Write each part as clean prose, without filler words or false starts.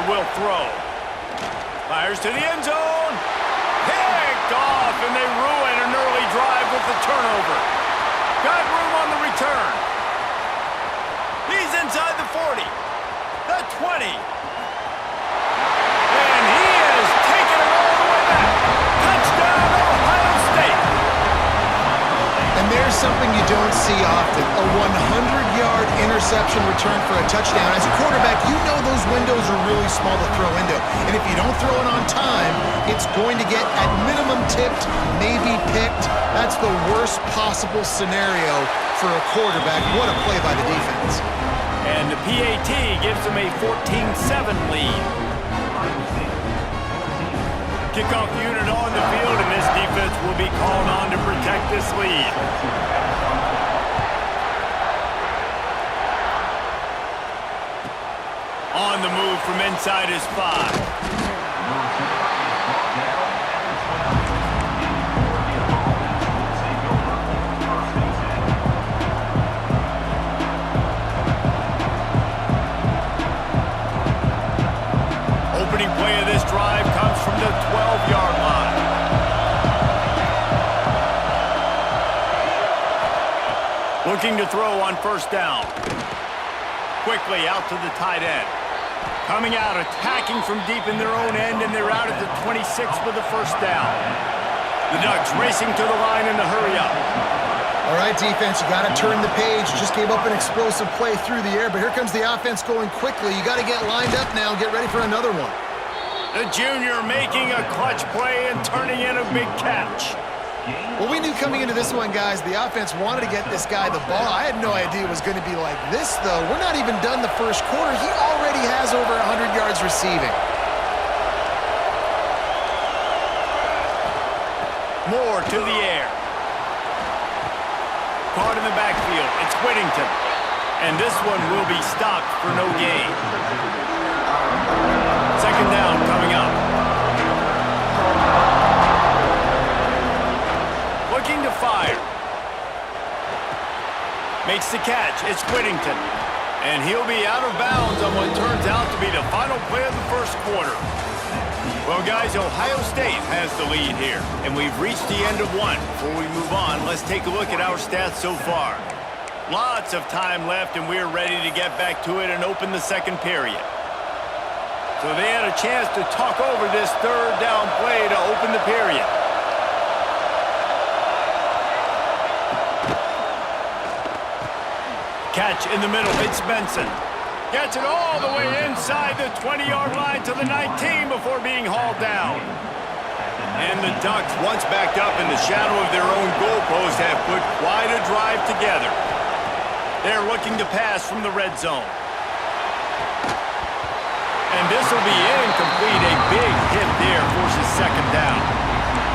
will throw. Fires to the end zone. Picked off, and they ruin an early drive with the turnover. Got room on the return. He's inside the 40, the 20. And he is taking it all the way back. Touchdown, Ohio State. And there's something you don't see often, a 100-yard interception return for a touchdown. As a quarterback, you know those windows are really small to throw into. And if you don't throw it on time, it's going to get at minimum tipped, maybe picked. That's the worst possible scenario for a quarterback. What a play by the defense. And the PAT gives them a 14-7 lead. Kickoff unit on the field, and this defense will be called on to protect this lead. On the move from inside his 5. Opening play of this drive comes from the 12-yard line. Looking to throw on first down. Quickly out to the tight end. Coming out, attacking from deep in their own end, and they're out at the 26 with the first down. The Ducks racing to the line in the hurry up. All right, defense, you got to turn the page. Just gave up an explosive play through the air, but here comes the offense going quickly. You got to get lined up now and get ready for another one. The junior making a clutch play and turning in a big catch. Well, we knew coming into this one, guys, the offense wanted to get this guy the ball. I had no idea it was going to be like this, though. We're not even done the first quarter. He already has over 100 yards receiving. Moore to the air. Caught in the backfield. It's Whittington. And this one will be stopped for no gain. Second down coming up. Looking to fire. Makes the catch. It's Whittington. And he'll be out of bounds on what turns out to be the final play of the first quarter. Well, guys, Ohio State has the lead here, and we've reached the end of one. Before we move on, let's take a look at our stats so far. Lots of time left, and we're ready to get back to it and open the second period. So they had a chance to talk over this third down play to open the period. Catch in the middle, it's Benson. Gets it all the way inside the 20-yard line to the 19 before being hauled down. And the Ducks, once backed up in the shadow of their own goalpost, have put quite a drive together. They're looking to pass from the red zone. And this will be incomplete. A big hit there forces second down.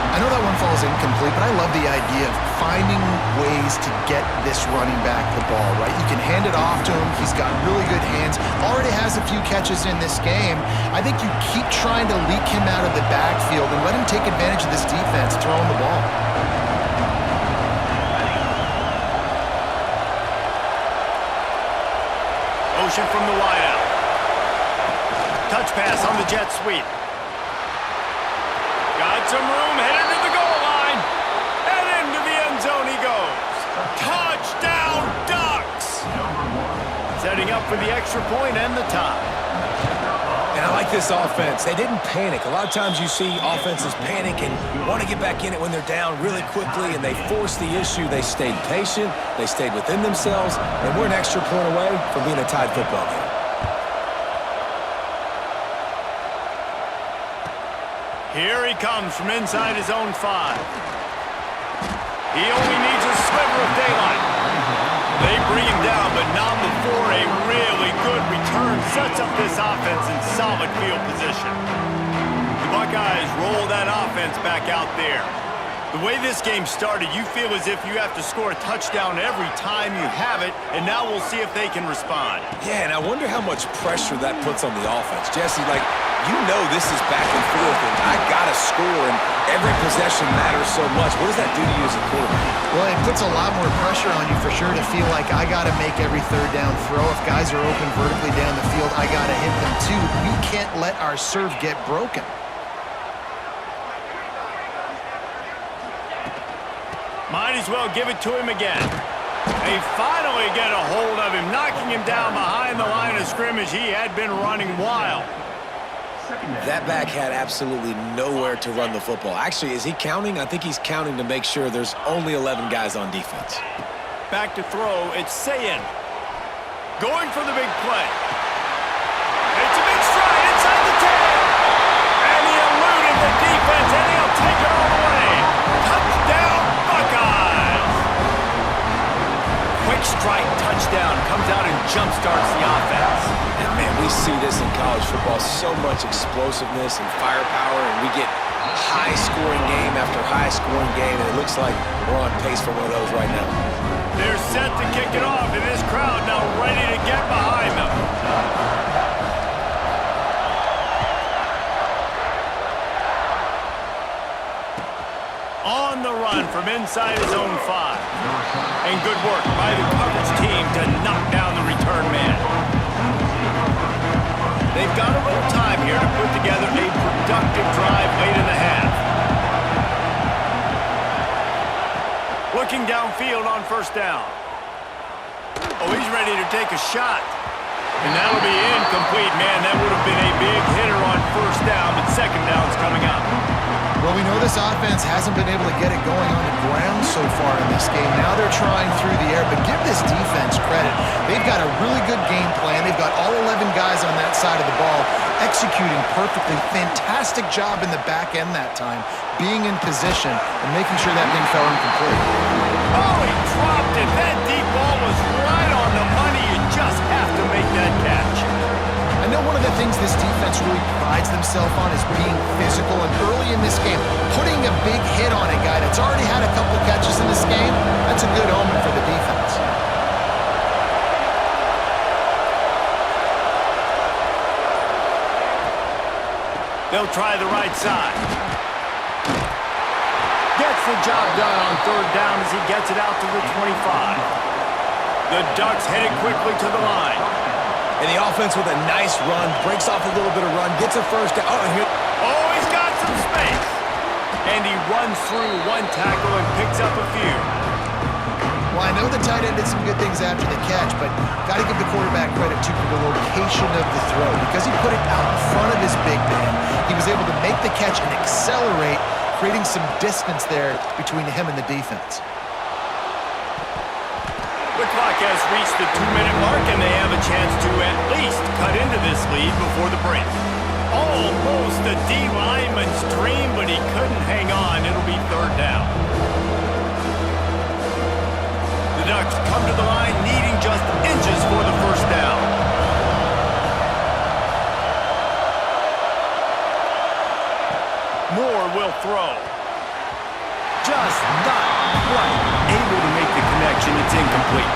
I know that one falls incomplete, but I love the idea of finding ways to get this running back the ball, right? You can hand it off to him. He's got really good hands. Already has a few catches in this game. I think you keep trying to leak him out of the backfield and let him take advantage of this defense throwing the ball. Motion from the wideout. Touch pass on the jet sweep. Got some room, headed to the goal line. And into the end zone he goes. Touchdown, Ducks! Setting up for the extra point and the tie. And I like this offense. They didn't panic. A lot of times you see offenses panic and want to get back in it when they're down really quickly, and they forced the issue. They stayed patient. They stayed within themselves, and we're an extra point away from being a tied football game. Here he comes from inside his own 5. He only needs a sliver of daylight. They bring him down, but not before a really good return sets up this offense in solid field position. The Buckeyes roll that offense back out there. The way this game started, you feel as if you have to score a touchdown every time you have it, and now we'll see if they can respond. Yeah, and I wonder how much pressure that puts on the offense. Jesse, like, you know this is back and forth, and I got to score, and every possession matters so much. What does that do to you as a quarterback? Well, it puts a lot more pressure on you for sure to feel like I got to make every third down throw. If guys are open vertically down the field, I got to hit them too. We can't let our serve get broken. Might as well give it to him again. They finally get a hold of him, knocking him down behind the line of scrimmage. He had been running wild. That back had absolutely nowhere to run the football. Actually, is he counting? I think he's counting to make sure there's only 11 guys on defense. Back to throw, it's Sayin. Going for the big play. It's a big stride inside the 10. And he eluded the defense, and he'll take it all the way. Touchdown, Buckeyes! Quick strike touchdown comes out and jumpstarts the offense. And man, we see this in college football, so much explosiveness and firepower, and we get high-scoring game after high-scoring game, and it looks like we're on pace for one of those right now. They're set to kick it off, and this crowd now ready to get behind them. On the run from inside his own 5. And good work by the coverage team to knock down the return man. They've got a little time here to put together a productive drive late in the half. Looking downfield on first down. Oh, he's ready to take a shot. And that'll be incomplete, man. That would have been a big hitter on first down, but second down's coming up. Well, we know this offense hasn't been able to get it going on the ground so far in this game. Now they're trying through the air, but give this defense credit. They've got a really good game plan. They've got all 11 guys on that side of the ball executing perfectly. Fantastic job in the back end that time, being in position and making sure that thing fell incomplete. Oh, he dropped it. That deep ball was right on the money. You just have to make that catch. I know one of the things this defense really prides themselves on is being physical, and early in this game, putting a big hit on a guy that's already had a couple catches in this game, that's a good omen for the defense. They'll try the right side. Gets the job done on third down as he gets it out to the 25. The Ducks headed quickly to the line. And the offense with a nice run, breaks off a little bit of run, gets a first down. Oh, he's got some space. And he runs through one tackle and picks up a few. Well, I know the tight end did some good things after the catch, but got to give the quarterback credit, too, for the location of the throw. Because he put it out in front of his big man, he was able to make the catch and accelerate, creating some distance there between him and the defense. The clock has reached the 2-minute mark, and they have a chance to at least cut into this lead before the break. Almost a D-lineman's dream, but he couldn't hang on. It'll be third down. The Ducks come to the line needing just inches for the first down. Moore will throw. Just not quite able to make the connection. It's incomplete.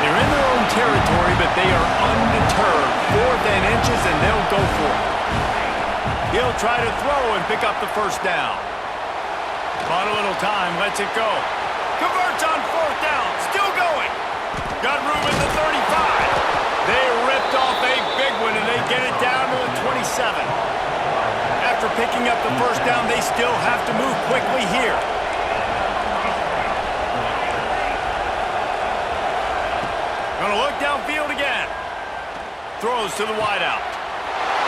They're in their own territory, but they are undeterred. 4th and inches, and they'll go for it. He'll try to throw and pick up the first down. Bought a little time, lets it go. Converts on 4th down, still going. Got room at the 35. They ripped off a big one, and they get it down to the 27. After picking up the first down, they still have to move quickly here. Gonna look downfield again. Throws to the wideout.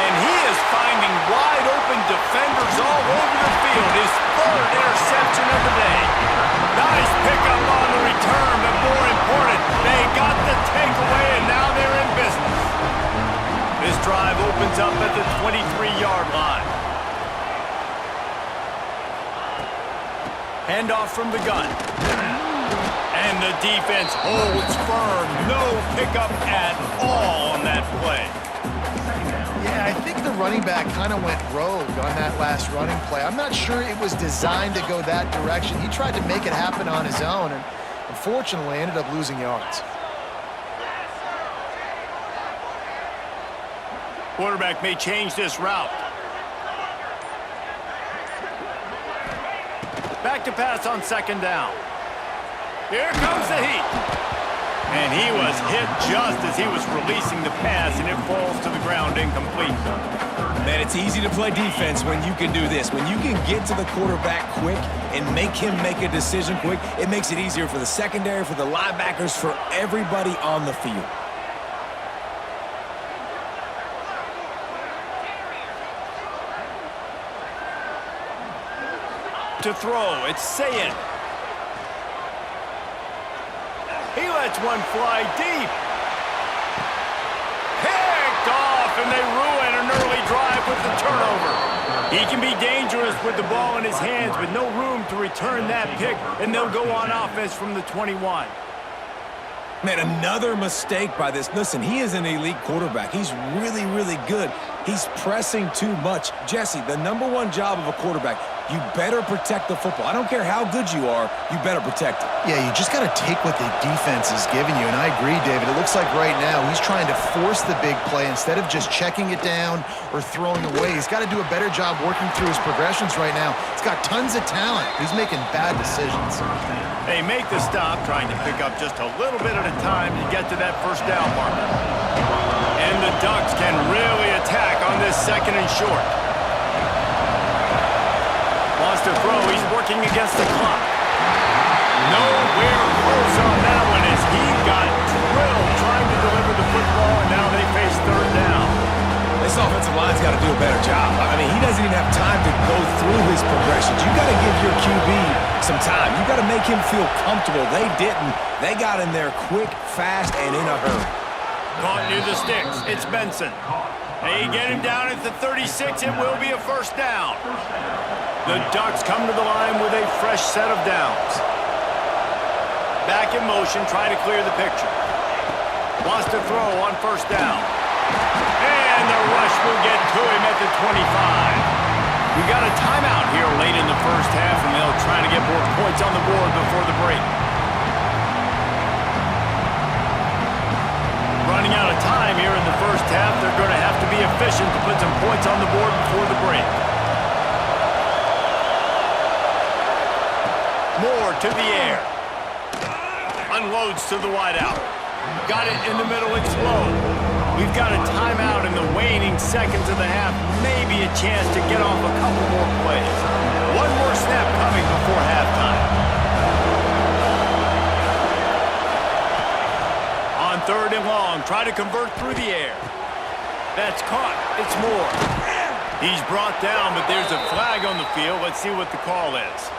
And he is finding wide-open defenders all over the field. His 3rd interception of the day. Nice pickup on the return, but more important, they got the takeaway, and now they're in business. This drive opens up at the 23-yard line. Handoff from the gun. And the defense holds firm. No pickup at all on that play. Yeah, I think the running back kind of went rogue on that last running play. I'm not sure it was designed to go that direction. He tried to make it happen on his own and unfortunately ended up losing yards. Quarterback may change this route. Back to pass on second down. Here comes the heat. And he was hit just as he was releasing the pass, and it falls to the ground incomplete. Man, it's easy to play defense when you can do this. When you can get to the quarterback quick and make him make a decision quick, it makes it easier for the secondary, for the linebackers, for everybody on the field. To throw, it's Sayin. He lets one fly deep. Picked off, and they ruin an early drive with the turnover. He can be dangerous with the ball in his hands, with no room to return that pick, and they'll go on offense from the 21. Man, another mistake by this. Listen, he is an elite quarterback. He's really, really good. He's pressing too much. Jesse, the #1 job of a quarterback, you better protect the football. I don't care how good you are, you better protect it. Yeah, you just got to take what the defense is giving you, and I agree, David. It looks like right now he's trying to force the big play instead of just checking it down or throwing away. He's got to do a better job working through his progressions right now. He's got tons of talent. He's making bad decisions. They make the stop, trying to pick up just a little bit at a time to get to that first down marker. And the Ducks can really attack on this second and short. Wants to throw. He's working against the clock. Nowhere close on that one as he got drilled trying to deliver the football, and now they face third down. This offensive line's got to do a better job. I mean, he doesn't even have time to go through his progressions. You got to give your QB some time. You got to make him feel comfortable. They didn't. They got in there quick, fast, and in a hurry. Caught near the sticks. It's Benson. They get him down at the 36. It will be a first down. The Ducks come to the line with a fresh set of downs. Back in motion, trying to clear the picture. Wants to throw on first down. And the rush will get to him at the 25. We got a timeout here late in the first half, and they'll try to get more points on the board before the break. Running out of time here in the first half. They're going to have to be efficient to put some points on the board before the break. Moore to the air. Unloads to the wideout. Got it in the middle, it's low. We've got a timeout in the waning seconds of the half. Maybe a chance to get off a couple more plays. One more snap coming before halftime. On third and long, try to convert through the air. That's caught. It's Moore. He's brought down, but there's a flag on the field. Let's see what the call is.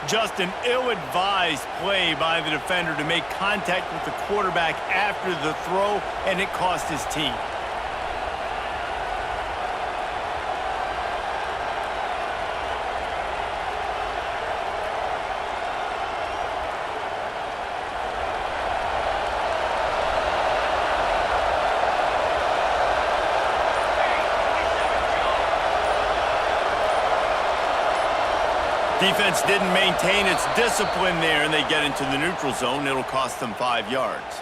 Just an ill-advised play by the defender to make contact with the quarterback after the throw, and it cost his team. Defense didn't maintain its discipline there, and they get into the neutral zone. It'll cost them 5 yards.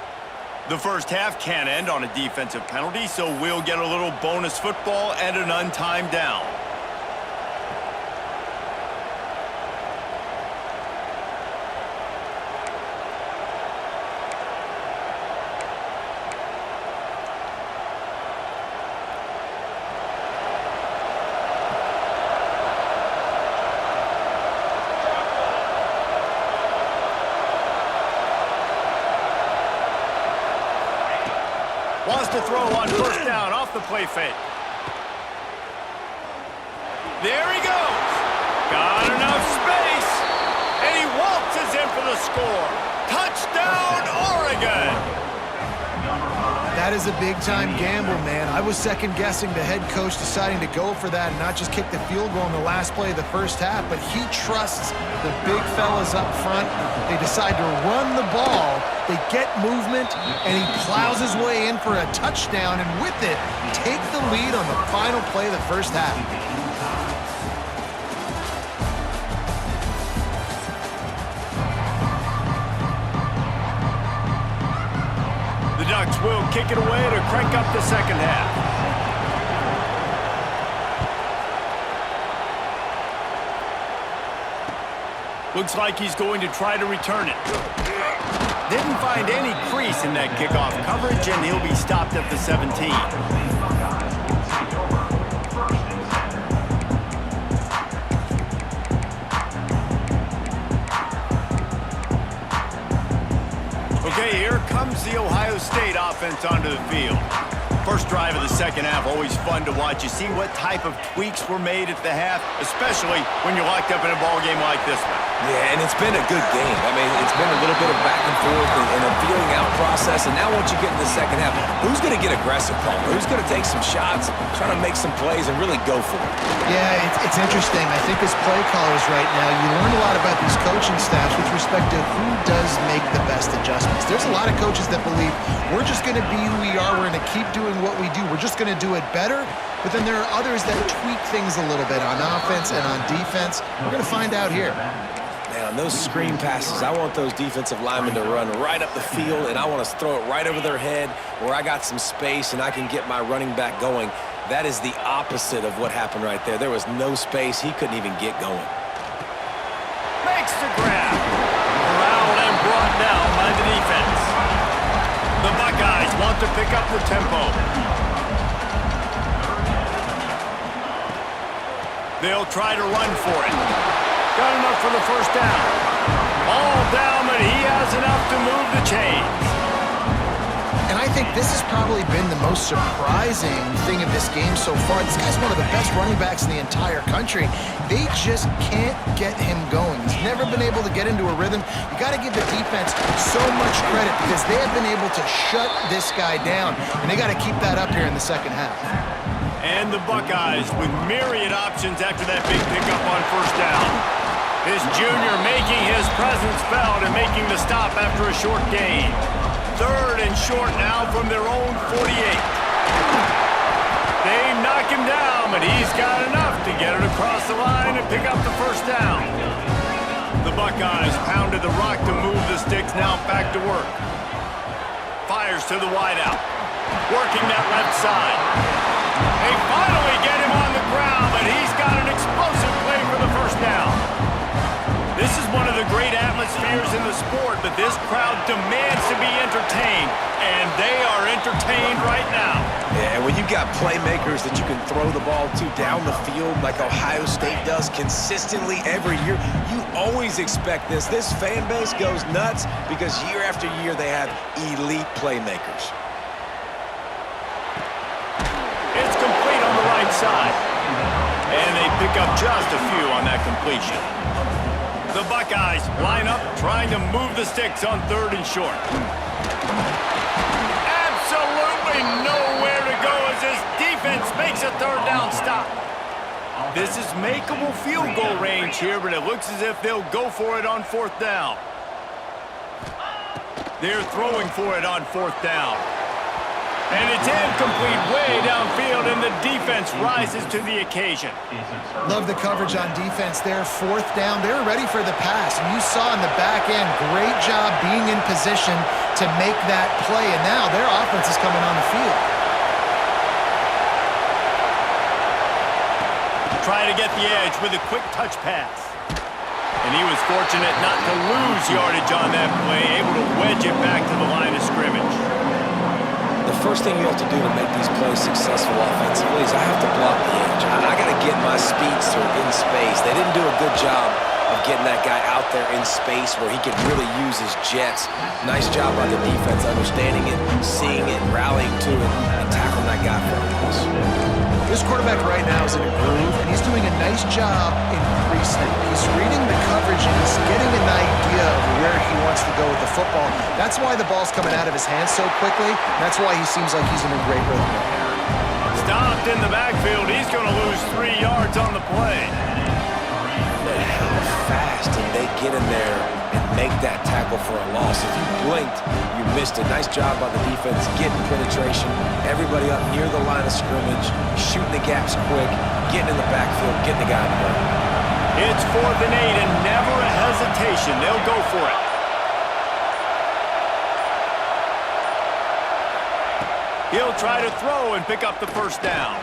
The first half can't end on a defensive penalty, so we'll get a little bonus football and an untimed down. Wants to throw on first down off the play fake. There he goes. Got enough space. And he waltzes in for the score. Touchdown, Oregon. That is a big-time gamble, man. I was second-guessing the head coach deciding to go for that and not just kick the field goal in the last play of the first half, but he trusts the big fellas up front. They decide to run the ball, they get movement, and he plows his way in for a touchdown, and with it, take the lead on the final play of the first half. Ducks will kick it away to crank up the second half. Looks like he's going to try to return it. Didn't find any crease in that kickoff coverage, and he'll be stopped at the 17. Okay, here comes the Ohio State offense onto the field. First drive of the second half, always fun to watch. You see what type of tweaks were made at the half, especially when you're locked up in a ball game like this one. Yeah, and it's been a good game. I mean, it's been a little bit of back and forth and a feeling out process. And now once you get in the second half, who's going to get aggressive, Paul? Who's going to take some shots, try to make some plays, and really go for it? Yeah, it's interesting. I think as play callers right now, you learn a lot about these coaching staffs with respect to who does make the best adjustments. There's a lot of coaches that believe we're just going to be who we are. We're going to keep doing what we do. We're just going to do it better. But then there are others that tweak things a little bit on offense and on defense. We're going to find out here. Man, on those screen passes, I want those defensive linemen to run right up the field, and I want to throw it right over their head where I got some space and I can get my running back going. That is the opposite of what happened right there. There was no space. He couldn't even get going. Makes the grab. Corralled and brought down by the defense. The Buckeyes want to pick up the tempo. They'll try to run for it. Got enough for the first down. All down, but he has enough to move the chains. And I think this has probably been the most surprising thing of this game so far. This guy's one of the best running backs in the entire country. They just can't get him going. He's never been able to get into a rhythm. You got to give the defense so much credit because they have been able to shut this guy down, and they got to keep that up here in the second half. And the Buckeyes with myriad options after that big pickup on first down. This junior making his presence felt and making the stop after a short gain. Third and short now from their own 48. They knock him down, but he's got enough to get it across the line and pick up the first down. The Buckeyes pounded the rock to move the sticks, now back to work. Fires to the wideout, working that left side. They finally get him on the ground, but he's got an explosive play for the first down. This is one of the great atmospheres in the sport, but this crowd demands to be entertained, and they are entertained right now. Yeah, and when you got playmakers that you can throw the ball to down the field like Ohio State does consistently every year, you always expect this. This fan base goes nuts because year after year they have elite playmakers. It's complete on the right side, and they pick up just a few on that completion. The Buckeyes line up, trying to move the sticks on third and short. Absolutely nowhere to go as this defense makes a third down stop. This is makeable field goal range here, but it looks as if they'll go for it on fourth down. They're throwing for it on fourth down. And it's incomplete way downfield, and the defense rises to the occasion. Love the coverage on defense there. Fourth down, they were ready for the pass. And you saw in the back end, great job being in position to make that play. And now their offense is coming on the field. Try to get the edge with a quick touch pass. And he was fortunate not to lose yardage on that play, able to wedge it back to the line of scrimmage. The first thing you have to do to make these plays successful offensively is I have to block the edge. I got to get my speedster in space. They didn't do a good job of getting that guy out there in space where he could really use his jets. Nice job by the defense understanding it, seeing it, rallying to it, and tackling that that guy for a loss. This quarterback right now is in a groove, and he's doing a nice job in pre-snap. He's reading the coverage, and he's getting an idea of where he wants to go with the football. That's why the ball's coming out of his hands so quickly. That's why he seems like he's in a great rhythm right now. Stopped in the backfield. He's going to lose 3 yards on the play. Man, how fast did they get in there and make that tackle for a loss? If you blinked, you missed it. Nice job by the defense getting penetration. Everybody up near the line of scrimmage, shooting the gaps quick, getting in the backfield, getting the guy in the play. It's 4th and 8 and never a hesitation. They'll go for it. He'll try to throw and pick up the first down.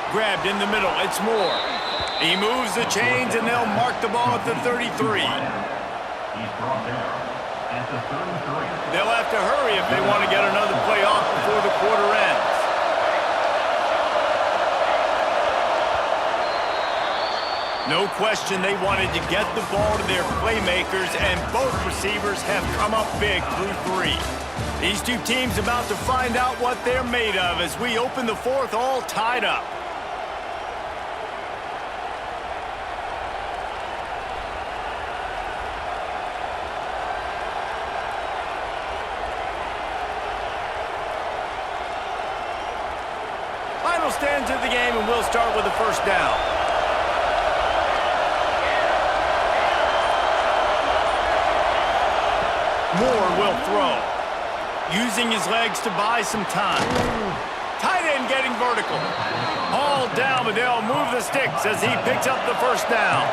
Grabbed in the middle. It's Moore. He moves the chains, and they'll mark the ball at the 33. They'll have to hurry if they want to get another play off before the quarter ends. No question they wanted to get the ball to their playmakers, and both receivers have come up big through 3. These two teams about to find out what they're made of as we open the 4th all tied up. Final stands of the game, and we'll start with the first down. Moore will throw, using his legs to buy some time. Tight end getting vertical. Hauled down, but they'll move the sticks as he picks up the first down.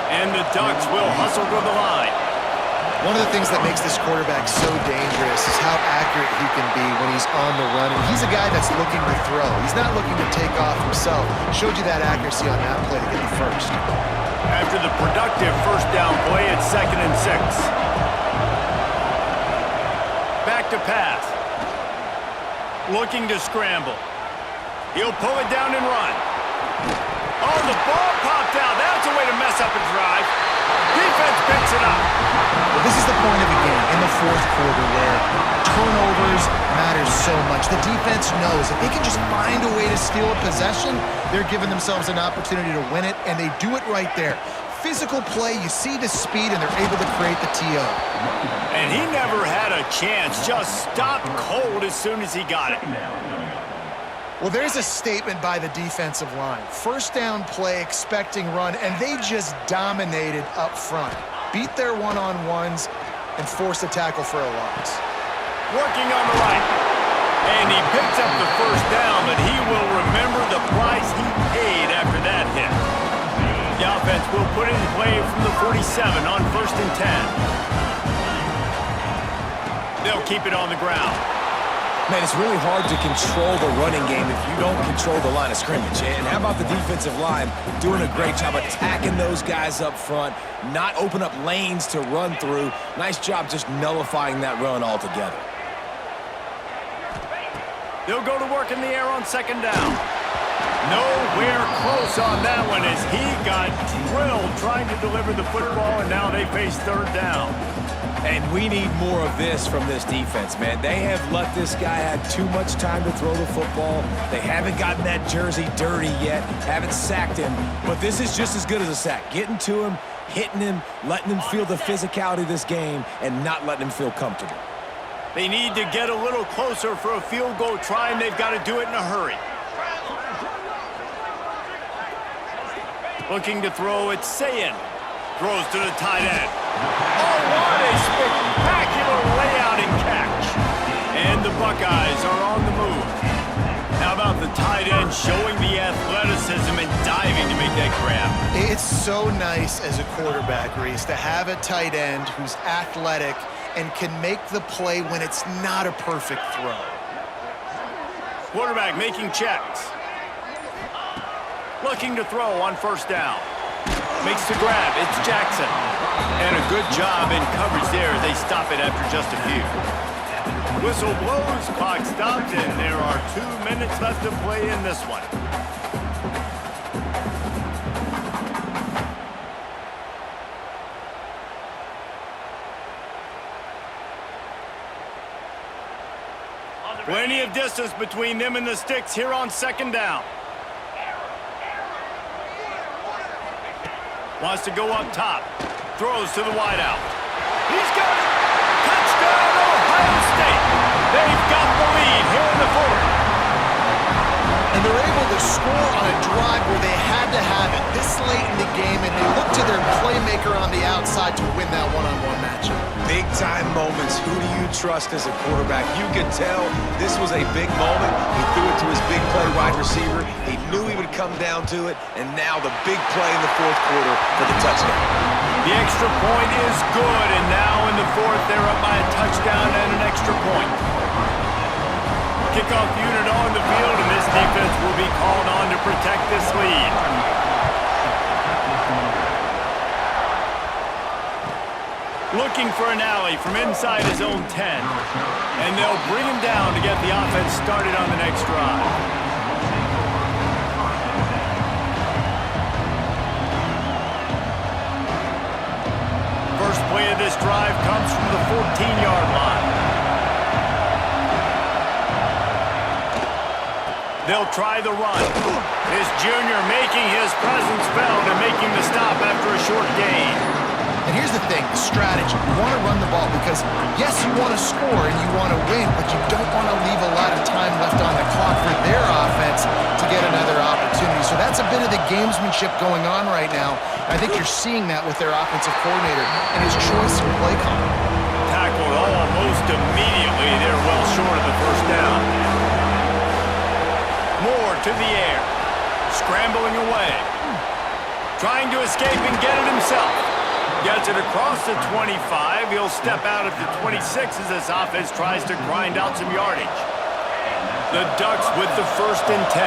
And the Ducks will hustle to the line. One of the things that makes this quarterback so dangerous is how accurate he can be when he's on the run. And he's a guy that's looking to throw. He's not looking to take off himself. Showed you that accuracy on that play to get the first. After the productive first down play, it's 2nd and 6. Back to pass. Looking to scramble. He'll pull it down and run. Oh, the ball popped out. That's a way to mess up a drive. Defense picks it up. Well, this is the point of the game in the 4th quarter where turnovers matter so much. The defense knows if they can just find a way to steal a possession, they're giving themselves an opportunity to win it, and they do it right there. Physical play, you see the speed, and they're able to create the TO. And he never had a chance, just stopped cold as soon as he got it. Well, there's a statement by the defensive line. First down play, expecting run, and they just dominated up front. Beat their one-on-ones and forced a tackle for a loss. Working on the right. And he picks up the first down, but he will remember the price he paid after that hit. The offense will put it in play from the 47 on 1st and 10. They'll keep it on the ground. Man, it's really hard to control the running game if you don't control the line of scrimmage. And how about the defensive line doing a great job attacking those guys up front, not open up lanes to run through. Nice job just nullifying that run altogether. They'll go to work in the air on 2nd down. Nowhere close on that one as he got drilled trying to deliver the football, and now they face 3rd down. And we need more of this from this defense, man. They have let this guy have too much time to throw the football. They haven't gotten that jersey dirty yet, haven't sacked him. But this is just as good as a sack. Getting to him, hitting him, letting him feel the physicality of this game, and not letting him feel comfortable. They need to get a little closer for a field goal try, and they've got to do it in a hurry. Looking to throw, it's Sayin. Throws to the tight end. Oh, what a spectacular layout and catch. And the Buckeyes are on the move. How about the tight end showing the athleticism and diving to make that grab? It's so nice as a quarterback, Reese, to have a tight end who's athletic and can make the play when it's not a perfect throw. Quarterback making checks. Looking to throw on 1st down. Makes the grab. It's Jackson. And a good job in coverage there as they stop it after just a few. Whistle blows, clock stops, and there are 2 minutes left to play in this one. On the Plenty of distance between them and the sticks here on second down. Wants to go up top. Throws to the wideout. He's got it! Touchdown, Ohio State! They've got the lead here in the fourth. And they're able to score on a drive where they had to have it this late in the game, and they look to their playmaker on the outside to win that one-on-one matchup. Big-time moments. Who do you trust as a quarterback? You could tell this was a big moment. He threw it to his big play wide receiver. He knew he would come down to it, and now the big play in the fourth quarter for the touchdown. The extra point is good, and now in the fourth, they're up by a touchdown and an extra point. Kickoff unit on the field, and this defense will be called on to protect this lead. Looking for an alley from inside his own 10. And they'll bring him down to get the offense started on the next drive. First play of this drive comes from the 14-yard line. They'll try the run. This junior making his presence felt and making the stop after a short gain. And here's the thing, the strategy. You want to run the ball because, yes, you want to score and you want to win, but you don't want to leave a lot of time left on the clock for their offense to get another opportunity. So that's a bit of the gamesmanship going on right now. I think you're seeing that with their offensive coordinator and his choice of play call. Tackled almost immediately. They're well short of the first down. Moore to the air. Scrambling away. Trying to escape and get it himself. Gets it across the 25. He'll step out at the 26 as this offense tries to grind out some yardage. The Ducks with the 1st and 10.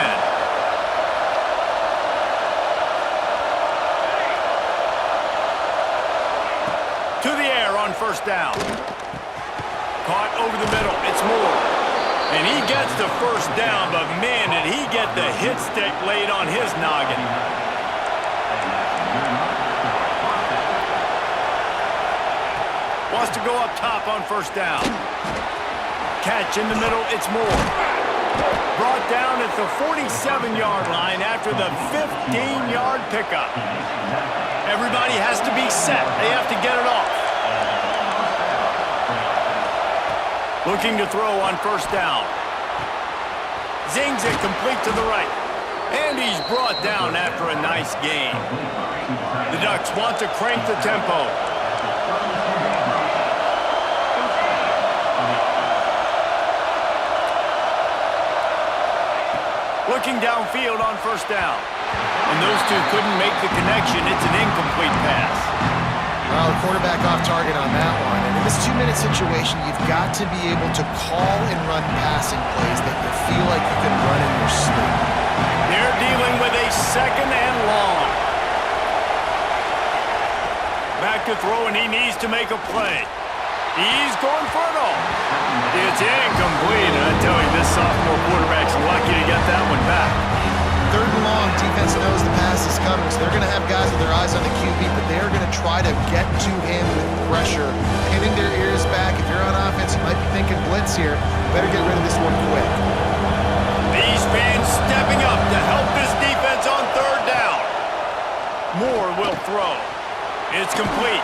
To the air on first down. Caught over the middle. It's Moore. And he gets the first down, but man, did he get the hit stick laid on his noggin. Wants to go up top on first down. Catch in the middle, it's Moore. Brought down at the 47-yard line after the 15-yard pickup. Everybody has to be set. They have to get it off. Looking to throw on first down. Zings it complete to the right. And he's brought down after a nice gain. The Ducks want to crank the tempo. Looking downfield on first down. And those two couldn't make the connection. It's an incomplete pass. Well, the quarterback off target on that one. And in this 2-minute situation, you've got to be able to call and run passing plays that you feel like you can run in your sleep. They're dealing with a 2nd and long. Back to throw, and he needs to make a play. He's going for it all. It's incomplete. And I tell you, this sophomore quarterback's lucky to get that one back. 3rd and long, defense knows the pass is coming, so they're going to have guys with their eyes on the QB, but they're going to try to get to him with pressure, pinning their ears back. If you're on offense, you might be thinking blitz here. Better get rid of this one quick. These fans stepping up to help this defense on 3rd down. Moore will throw. It's complete.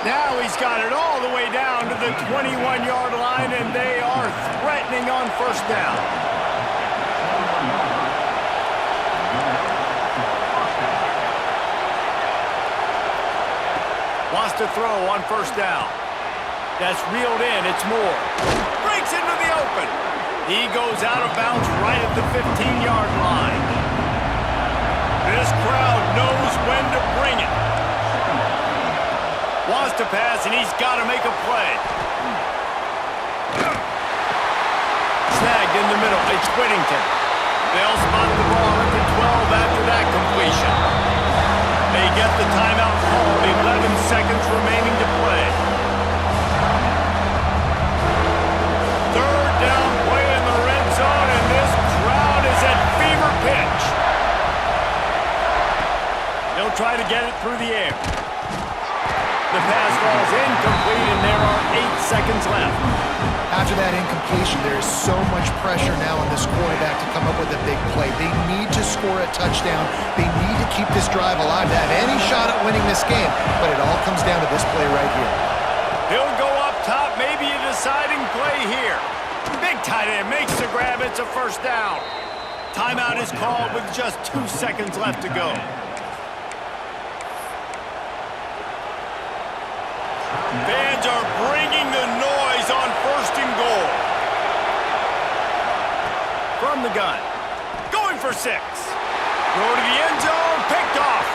Now he's got it all the way down to the 21-yard line, and they are threatening on first down. Wants to throw on first down. That's reeled in. It's Moore. Breaks into the open. He goes out of bounds right at the 15-yard line. This crowd knows when to bring it. Wants to pass, and he's got to make a play. Snagged in the middle. It's Whittington. They'll spot the ball at the 12 after that completion. They get the timeout called. 11 seconds remaining to play. 3rd down play in the red zone, and this crowd is at fever pitch. They'll try to get it through the air. The pass falls incomplete, and there are 8 seconds left. After that incompletion, there is so much pressure now on this quarterback to come up with a big play. They need to score a touchdown. They need to keep this drive alive to have any shot at winning this game. But it all comes down to this play right here. He'll go up top, maybe a deciding play here. Big tight end makes the grab. It's a first down. Timeout is called with just 2 seconds left to go. Fans are bringing the noise on 1st and goal. From the gun. Going for 6. Throw to the end zone. Picked off.